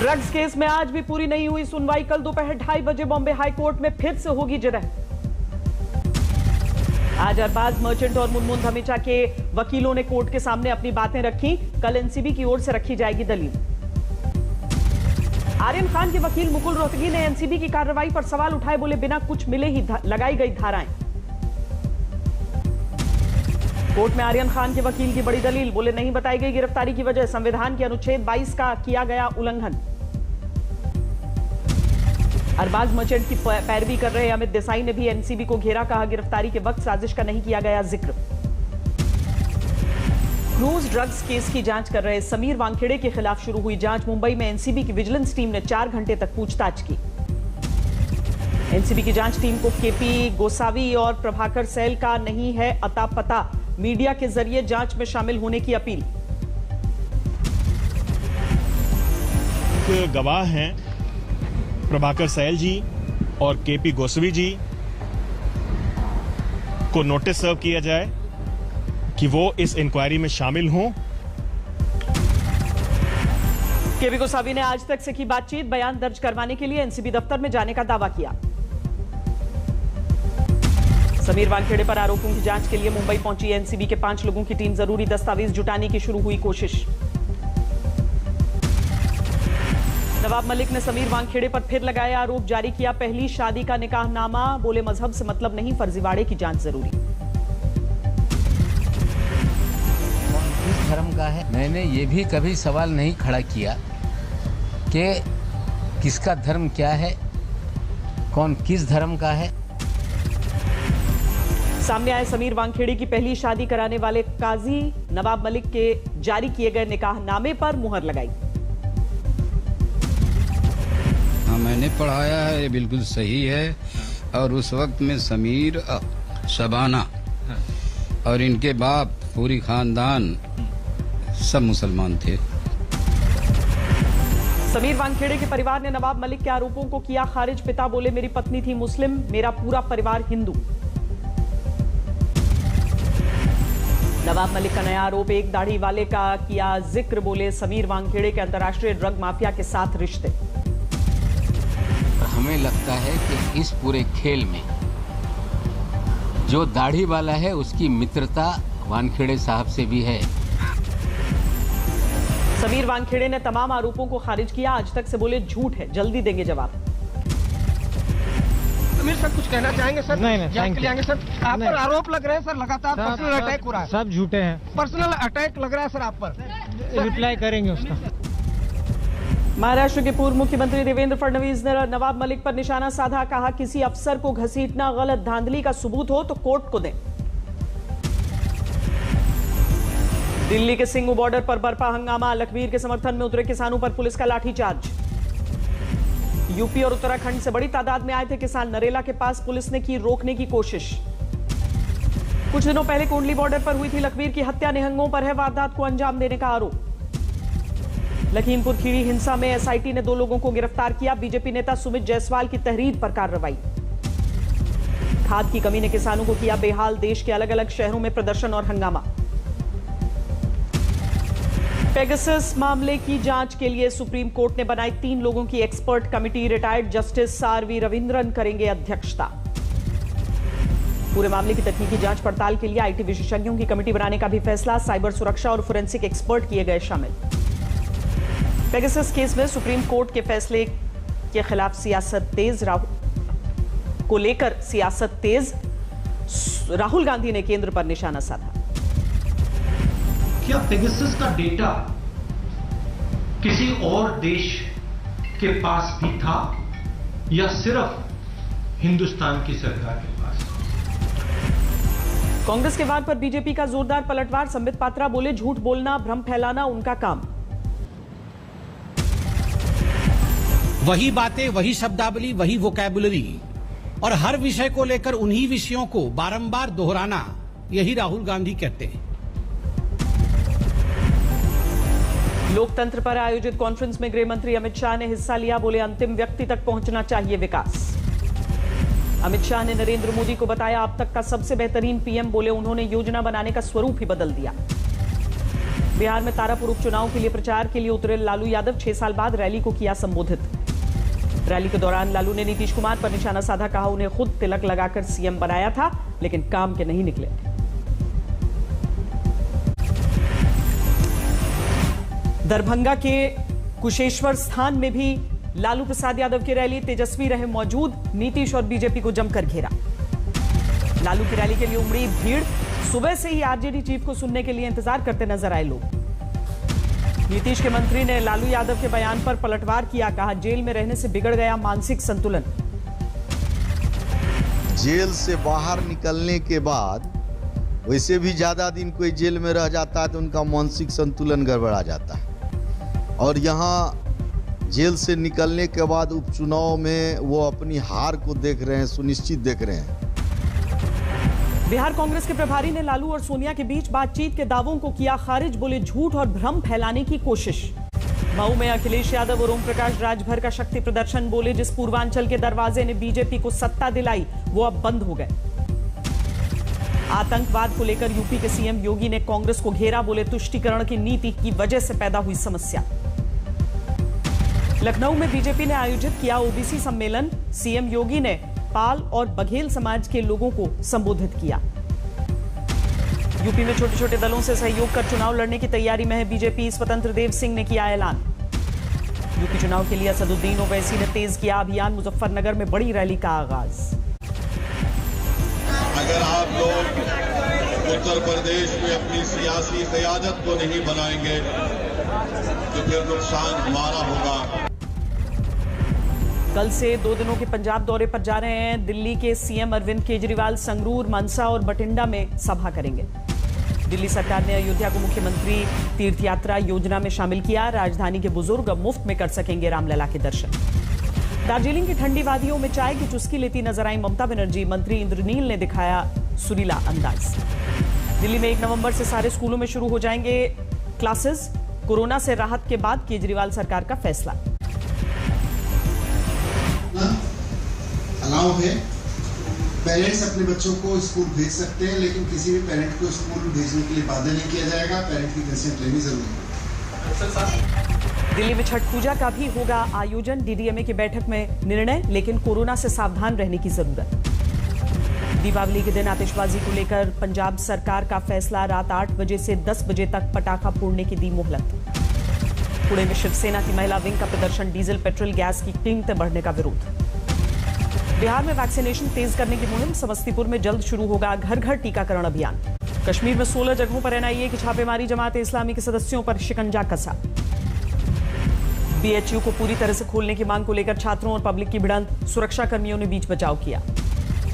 Drugs case में आज भी पूरी नहीं हुई सुनवाई। कल दोपहर 2:30 बजे बॉम्बे हाई कोर्ट में फिर से होगी जिरह। आज अरबाज मर्चेंट और मुनमुन धमीजा के वकीलों ने कोर्ट के सामने अपनी बातें रखी। कल एनसीबी की ओर से रखी जाएगी दलील। आर्यन खान के वकील मुकुल रोहतगी ने एनसीबी की कार्रवाई पर सवाल उठाए। बोले बिना कुछ मिले ही लगाई गई धाराएं। कोर्ट में आर्यन खान के वकील की बड़ी दलील। बोले नहीं बताई गई गिरफ्तारी की वजह। संविधान के अनुच्छेद 22 का किया गया उल्लंघन। अरबाज मर्चेंट की पैरवी कर रहे अमित देसाई ने भी एनसीबी को घेरा। कहा गिरफ्तारी के वक्त साजिश का नहीं किया गया जिक्र। क्रूज ड्रग्स केस की जांच कर रहे समीर वानखेड़े के खिलाफ शुरू हुई जांच। मुंबई में एनसीबी की विजिलेंस टीम ने 4 घंटे तक पूछताछ की। एनसीबी की जांच टीम को केपी गोसावी और प्रभाकर सैल का नहीं है अता पता। मीडिया के जरिए जांच में शामिल होने की अपील। गवाह हैं प्रभाकर सैल जी और केपी गोसावी जी को नोटिस सर्व किया जाए कि वो इस इंक्वायरी में शामिल हों। केपी गोसावी ने आज तक से की बातचीत। बयान दर्ज करवाने के लिए एनसीबी दफ्तर में जाने का दावा किया। समीर वानखेड़े पर आरोपों की जांच के लिए मुंबई पहुंची एनसीबी के 5 लोगों की टीम। जरूरी दस्तावेज जुटाने की शुरू हुई कोशिश। नवाब मलिक ने समीर वानखेड़े पर फिर लगाया आरोप। जारी किया पहली शादी का निकाहनामा। बोले मजहब से मतलब नहीं, फर्जीवाड़े की जांच जरूरी। किस धर्म का है? मैंने ये भी कभी सवाल नहीं खड़ा किया कि किसका धर्म क्या है, कौन किस धर्म का है। सामने आए समीर वानखेड़े की पहली शादी कराने वाले काजी नवाब मलिक के जारी किए गए निकाहनामे पर मुहर लगाई। हाँ, मैंने पढ़ाया है, ये बिल्कुल सही है। और उस वक्त में समीर, शबाना और इनके बाप, पूरी खानदान सब मुसलमान थे। समीर वानखेड़े के परिवार ने नवाब मलिक के आरोपों को किया खारिज। पिता बोले मेरी पत्नी थी मुस्लिम, मेरा पूरा परिवार हिंदू। नवाब मलिक का नया आरोप एक दाढ़ी वाले का किया जिक्र। बोले समीर वानखेड़े के अंतर्राष्ट्रीय ड्रग माफिया के साथ रिश्ते। हमें लगता है कि इस पूरे खेल में जो दाढ़ी वाला है उसकी मित्रता वानखेड़े साहब से भी है। समीर वानखेड़े ने तमाम आरोपों को खारिज किया। आज तक से बोले झूठ है, जल्दी देंगे जवाब। समीर सर कुछ कहना चाहेंगे सर? नहीं थैंक यू सर। आप पर आरोप लग रहे हैं सर, लगातार पर्सनल अटैक हो रहा है। सब झूठे हैं। पर्सनल अटैक लग रहा है सर आप पर। रिप्लाई करेंगे उसका। महाराष्ट्र के पूर्व मुख्यमंत्री देवेंद्र फडणवीस ने नवाब मलिक पर निशाना साधा। कहा किसी अफसर को घसीटना गलत, धांधली का सबूत हो तो कोर्ट को दें। दिल्ली के सिंगू बॉर्डर पर बरपा हंगामा। लखबीर के समर्थन में उतरे किसानों पर पुलिस का लाठीचार्ज। यूपी और उत्तराखंड से बड़ी तादाद में आए थे किसान। नरेला के पास पुलिस ने की रोकने की कोशिश। कुछ दिनों पहले कोंडली बॉर्डर पर हुई थी लखबीर की हत्या। निहंगों पर है वारदात को अंजाम देने का आरोप। लखीमपुर खीरी हिंसा में एसआईटी ने 2 लोगों को गिरफ्तार किया। बीजेपी नेता सुमित जायसवाल की तहरीर पर कार्रवाई। खाद की कमी ने किसानों को किया बेहाल। देश के अलग अलग शहरों में प्रदर्शन और हंगामा। पेगासस मामले की जांच के लिए सुप्रीम कोर्ट ने बनाई 3 लोगों की expert committee. Retired justice R V Ravindran करेंगे अध्यक्षता। पूरे मामले की तकनीकी जांच पड़ताल के लिए आईटी विशेषज्ञों की कमेटी बनाने का भी फैसला। साइबर सुरक्षा और फोरेंसिक एक्सपर्ट किए गए शामिल। पेगासस केस में सुप्रीम कोर्ट के फैसले के खिलाफ सियासत तेज। राहुल को लेकर सियासत तेज। राहुल गांधी ने केंद्र पर निशाना साधा। क्या पेगासस का डेटा किसी और देश के पास भी था या सिर्फ हिंदुस्तान की सरकार के पास? कांग्रेस के वार पर बीजेपी का जोरदार पलटवार। संबित पात्रा बोले झूठ बोलना, भ्रम फैलाना उनका काम। वही बातें, वही शब्दावली, वही वोकैबुलरी और हर विषय को लेकर उन्हीं विषयों को बारंबार दोहराना, यही राहुल गांधी कहते हैं। लोकतंत्र पर आयोजित कॉन्फ्रेंस में गृह मंत्री अमित शाह ने हिस्सा लिया। बोले अंतिम व्यक्ति तक पहुंचना चाहिए विकास। अमित शाह ने नरेंद्र मोदी को बताया अब तक का सबसे बेहतरीन पीएम। बोले उन्होंने योजना बनाने का स्वरूप ही बदल दिया। बिहार में तारापुर उपचुनाव के लिए प्रचार के लिए उतरे लालू यादव 6 साल बाद रैली को किया संबोधित। रैली के दौरान लालू ने नीतीश कुमार पर निशाना साधा, कहा उन्हें खुद तिलक लगाकर सीएम बनाया था लेकिन काम के नहीं निकले। दरभंगा के कुशेश्वर स्थान में भी लालू प्रसाद यादव की रैली, तेजस्वी रहे मौजूद, नीतीश और बीजेपी को जमकर घेरा। लालू की रैली के लिए उमड़ी भीड़, सुबह से ही आरजेडी चीफ को सुनने के लिए इंतजार करते नजर आए लोग। नीतीश के मंत्री ने लालू यादव के बयान पर पलटवार किया, कहा जेल में रहने से बिगड़ गया मानसिक संतुलन। जेल से बाहर निकलने के बाद वैसे भी ज्यादा दिन कोई जेल में रह जाता है तो उनका मानसिक संतुलन गड़बड़ा जाता है, और यहाँ जेल से निकलने के बाद उपचुनाव में वो अपनी हार को देख रहे हैं, सुनिश्चित देख रहे हैं। बिहार कांग्रेस के प्रभारी ने लालू और सोनिया के बीच बातचीत के दावों को किया खारिज, बोले झूठ और भ्रम फैलाने की कोशिश। मऊ में अखिलेश यादव और ओम प्रकाश राजभर का शक्ति प्रदर्शन, बोले जिस पूर्वांचल के दरवाजे ने बीजेपी को सत्ता दिलाई वो अब बंद हो गए। आतंकवाद को लेकर यूपी के सीएम योगी ने कांग्रेस को घेरा, बोले तुष्टीकरण की नीति की वजह से पैदा हुई समस्या। लखनऊ में बीजेपी ने आयोजित किया ओबीसी सम्मेलन, सीएम योगी ने पाल और बघेल समाज के लोगों को संबोधित किया। यूपी में छोटे छोटे दलों से सहयोग कर चुनाव लड़ने की तैयारी में है बीजेपी, स्वतंत्र देव सिंह ने किया ऐलान। यूपी चुनाव के लिए असदुद्दीन ओवैसी ने तेज किया अभियान, मुजफ्फरनगर में बड़ी रैली का आगाज। अगर आप लोग उत्तर प्रदेश में अपनी सियासी क़यादत को नहीं बनाएंगे तो फिर नुकसान हमारा होगा। कल से 2 दिनों के पंजाब दौरे पर जा रहे हैं दिल्ली के सीएम अरविंद केजरीवाल, संगरूर, मनसा और बठिंडा में सभा करेंगे। दिल्ली सरकार ने अयोध्या को मुख्यमंत्री तीर्थयात्रा योजना में शामिल किया, राजधानी के बुजुर्ग अब मुफ्त में कर सकेंगे रामलला के दर्शन। दार्जिलिंग की ठंडी वादियों में चाय की चुस्की लेती नजर आई ममता बनर्जी, मंत्री इंद्रनील ने दिखाया सुरीला अंदाज। दिल्ली में 1 नवंबर से सारे स्कूलों में शुरू हो जाएंगे क्लासेस, कोरोना से राहत के बाद केजरीवाल सरकार का फैसला। अलाउ है, पेरेंट्स अपने बच्चों को स्कूल भेज सकते हैं, लेकिन किसी भी पेरेंट को स्कूल भेजने के लिए बाध्य नहीं किया जाएगा। पेरेंट की कंसेंट लेनी जरूरी है। दिल्ली में छठ पूजा का भी होगा आयोजन, डीडीएमए की बैठक में निर्णय, लेकिन कोरोना से सावधान रहने की जरूरत। दीपावली के दिन आतिशबाजी को लेकर पंजाब सरकार का फैसला, रात 8 बजे से 10 बजे तक पटाखा फोड़ने की दी मोहलत। पुणे में शिवसेना की महिला विंग का प्रदर्शन, डीजल पेट्रोल गैस की कीमतें बढ़ने का विरोध। बिहार में वैक्सीनेशन तेज करने की मुहिम, समस्तीपुर में जल्द शुरू होगा घर घर टीकाकरण अभियान। कश्मीर में 16 जगहों पर एनआईए की छापेमारी, जमात इस्लामी के सदस्यों पर शिकंजा कसा। बीएचयू को पूरी तरह से खोलने की मांग को लेकर छात्रों और पब्लिक की भिड़ंत, सुरक्षा कर्मियों ने बीच बचाव किया।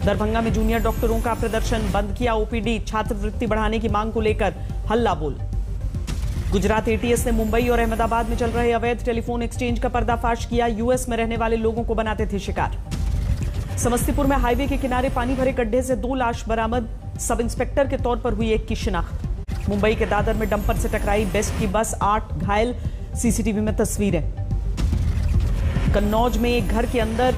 दरभंगा में जूनियर डॉक्टरों का प्रदर्शन, बंद किया ओपीडी, छात्रवृत्ति बढ़ाने की मांग को लेकर हल्ला बोल। गुजरात एटीएस ने मुंबई और अहमदाबाद में चल रहे अवैध टेलीफोन एक्सचेंज का पर्दाफाश किया, यूएस में रहने वाले लोगों को बनाते थे शिकार। समस्तीपुर में हाईवे के किनारे पानी भरे गड्ढे से 2 लाश बरामद, सब इंस्पेक्टर के तौर पर हुई एक की शिनाख्त। मुंबई के दादर में डंपर से टकराई बेस्ट की बस, 8 घायल, सीसीटीवी में तस्वीरें। कन्नौज में एक घर के अंदर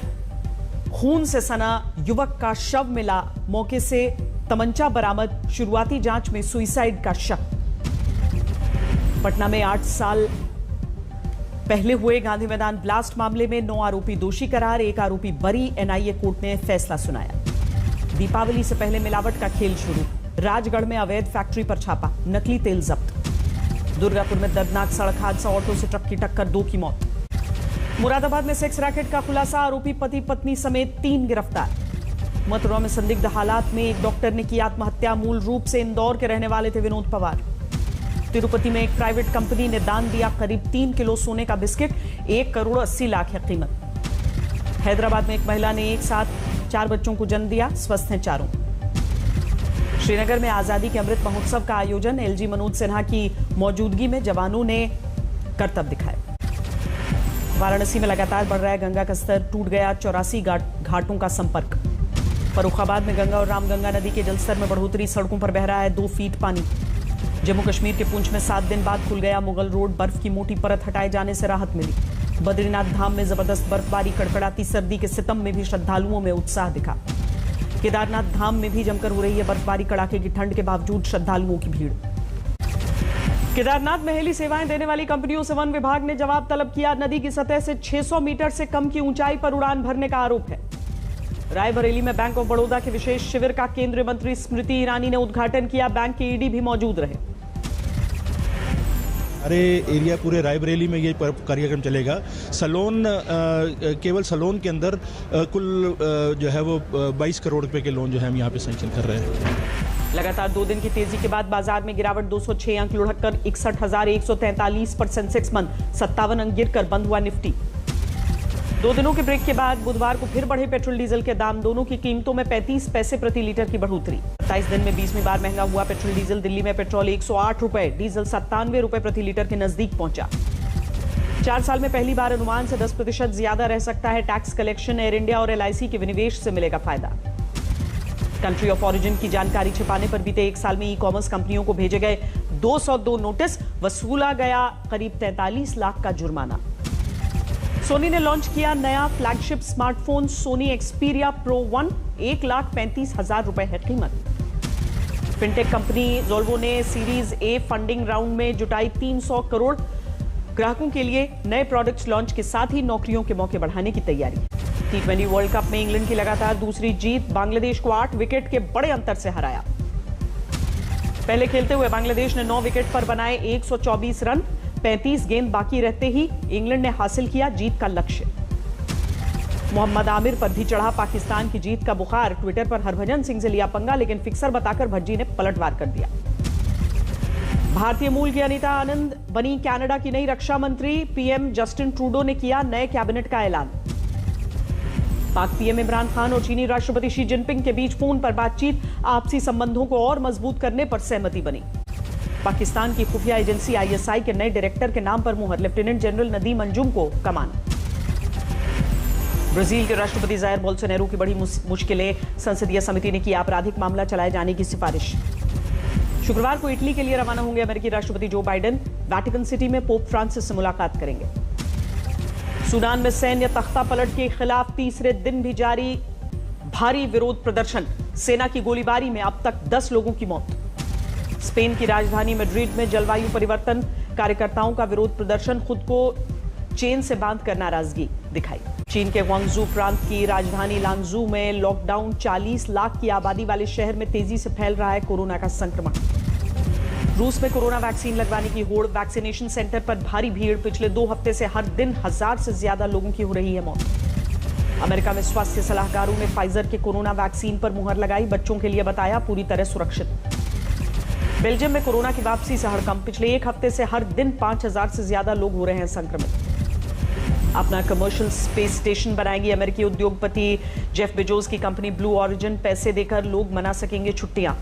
खून से सना युवक का शव मिला, मौके से तमंचा बरामद, शुरुआती जांच में सुइसाइड का शक। पटना में 8 साल पहले हुए गांधी मैदान ब्लास्ट मामले में 9 आरोपी दोषी करार, 1 आरोपी बरी, एनआईए कोर्ट ने फैसला सुनाया। दीपावली से पहले मिलावट का खेल शुरू, राजगढ़ में अवैध फैक्ट्री पर छापा, नकली तेल जब्त। दुर्गापुर में दर्दनाक सड़क हादसा, ऑटो से ट्रक की टक्कर, 2 की मौत। मुरादाबाद में सेक्स रैकेट का खुलासा, आरोपी पति पत्नी समेत 3 गिरफ्तार। मथुरा में संदिग्ध हालात में एक डॉक्टर ने की आत्महत्या, मूल रूप से इंदौर के रहने वाले थे विनोद पवार। तिरुपति में एक प्राइवेट कंपनी ने दान दिया करीब 3 किलो सोने का बिस्किट, 1 करोड़ 80 लाख है कीमत। हैदराबाद में एक महिला ने एक साथ 4 बच्चों को जन्म दिया, स्वस्थ हैं चारों। श्रीनगर में आजादी के अमृत महोत्सव का आयोजन, एलजी मनोज सिन्हा की मौजूदगी में जवानों ने करतब दिखाए। वाराणसी में लगातार बढ़ रहा है गंगा का स्तर, टूट गया 84 घाटों का संपर्क। फर्रुखाबाद में गंगा और रामगंगा नदी के जलस्तर में बढ़ोतरी, सड़कों पर बह रहा है 2 फीट पानी। जम्मू कश्मीर के पुंछ में 7 दिन बाद खुल गया मुगल रोड, बर्फ की मोटी परत हटाए जाने से राहत मिली। बद्रीनाथ धाम में जबरदस्त बर्फबारी, कड़कड़ाती सर्दी के सितम में भी श्रद्धालुओं में उत्साह दिखा। केदारनाथ धाम में भी जमकर हो रही है बर्फबारी, कड़ाके की ठंड के बावजूद श्रद्धालुओं की भीड़। केदारनाथ में हेली सेवाएं देने वाली कंपनियों से वन विभाग ने जवाब तलब किया। नदी की सतह से 600 मीटर से कम की ऊंचाई पर उड़ान भरने का आरोप है। रायबरेली में बैंक ऑफ बड़ौदा के विशेष शिविर का केंद्रीय मंत्री स्मृति ईरानी ने उद्घाटन किया। बैंक के ईडी भी मौजूद रहे। हमारे एरिया पूरे रायबरेली में ये कार्यक्रम चलेगा। सलोन केवल सलोन के अंदर कुल जो है वो 22 करोड़ रुपए के लोन जो है हम यहाँ पे सैंक्शन कर रहे हैं। लगातार 2 दिन की तेजी के बाद बाजार में गिरावट 206 अंक लुढ़ककर 61,143 पर सेंसेक्स बंद, 57 अंक गिरकर बंद हुआ निफ्टी। 2 दिनों के ब्रेक के बाद बुधवार को फिर बढ़े पेट्रोल डीजल के दाम। दोनों की कीमतों में 35 पैसे प्रति लीटर की बढ़ोतरी। 27 दिन में 20वीं बार महंगा हुआ पेट्रोल डीजल। दिल्ली में पेट्रोल 108 रुपए, डीजल 97 रुपए प्रति लीटर के नजदीक पहुंचा। 4 साल में पहली बार अनुमान से 10% ज्यादा रह सकता है टैक्स कलेक्शन। एयर इंडिया और LIC के विनिवेश से मिलेगा फायदा। कंट्री ऑफ ओरिजिन की जानकारी छिपाने पर बीते 1 साल में ई-कॉमर्स कंपनियों को भेजे गए 202 नोटिस, वसूला गया करीब 43 लाख का जुर्माना। सोनी ने लॉन्च किया नया flagship smartphone Sony Xperia pro 1, 1,35,000 रुपए है कीमत। फिनटेक कंपनी ज़ोल्वो ने सीरीज A फंडिंग राउंड में जुटाई 300 करोड़। ग्राहकों के लिए नए प्रोडक्ट्स लॉन्च के साथ ही नौकरियों के मौके बढ़ाने की तैयारी। T20 वर्ल्ड कप में इंग्लैंड की लगातार दूसरी जीत। बांग्लादेश को 8 विकेट के बड़े अंतर से हराया। पहले खेलते हुए बांग्लादेश ने 9 विकेट पर बनाए 124 रन। 35 गेंद बाकी रहते ही इंग्लैंड ने हासिल किया जीत का लक्ष्य। मोहम्मद आमिर पर भी चढ़ा पाकिस्तान की जीत का बुखार। ट्विटर पर हरभजन सिंह से लिया पंगा, लेकिन फिक्सर बताकर भज्जी ने पलटवार कर दिया। भारतीय मूल की अनीता आनंद बनी कनाडा की नई रक्षा मंत्री। पीएम जस्टिन ट्रूडो ने किया नए कैबिनेट का ऐलान। पाक पीएम इमरान खान और चीनी राष्ट्रपति शी जिनपिंग के बीच फोन पर बातचीत। आपसी संबंधों को और मजबूत करने पर सहमति बनी। पाकिस्तान की खुफिया एजेंसी ISI के नए डायरेक्टर के नाम पर मुहर। लेफ्टिनेंट जनरल नदीम अंजुम को कमान। ब्राजील के राष्ट्रपति जायर बोल्सोनारो की बड़ी मुश्किलें। संसदीय समिति ने की आपराधिक मामला चलाए जाने की सिफारिश। शुक्रवार को इटली के लिए रवाना होंगे अमेरिकी राष्ट्रपति जो बाइडेन। वेटिकन सिटी में पोप फ्रांसिस से मुलाकात करेंगे। सूडान में सैन्य तख्ता पलट के खिलाफ तीसरे दिन भी जारी भारी विरोध प्रदर्शन। सेना की गोलीबारी में अब तक 10 लोगों की मौत। स्पेन की राजधानी मैड्रिड में जलवायु परिवर्तन। कार्यकर्ताओं का विरोध प्रदर्शन। खुद को चेन से बांध कर नाराजगी दिखाई। चीन के ग्वांगझू प्रांत की राजधानी लांगझू में लॉकडाउन। 40 लाख की आबादी वाले शहर में तेजी से फैल रहा है कोरोना का संक्रमण। रूस में कोरोना वैक्सीन लगवाने की होड़। वैक्सीनेशन सेंटर पर भारी भीड़। पिछले 2 हफ्ते से हर दिन 1000 से ज्यादा लोगों की हो रही है मौत। अमेरिका में स्वास्थ्य सलाहकारों ने फाइजर के कोरोना वैक्सीन पर मुहर लगाई। बच्चों के लिए बताया पूरी तरह सुरक्षित। बेल्जियम में कोरोना की वापसी से हड़कंप। पिछले 1 हफ्ते से हर दिन 5000 से ज्यादा लोग हो रहे हैं संक्रमित। अपना कमर्शियल स्पेस स्टेशन बनाएगी अमेरिकी उद्योगपति जेफ बेजोस की कंपनी ब्लू ओरिजिन। पैसे देकर लोग मना सकेंगे छुट्टियां।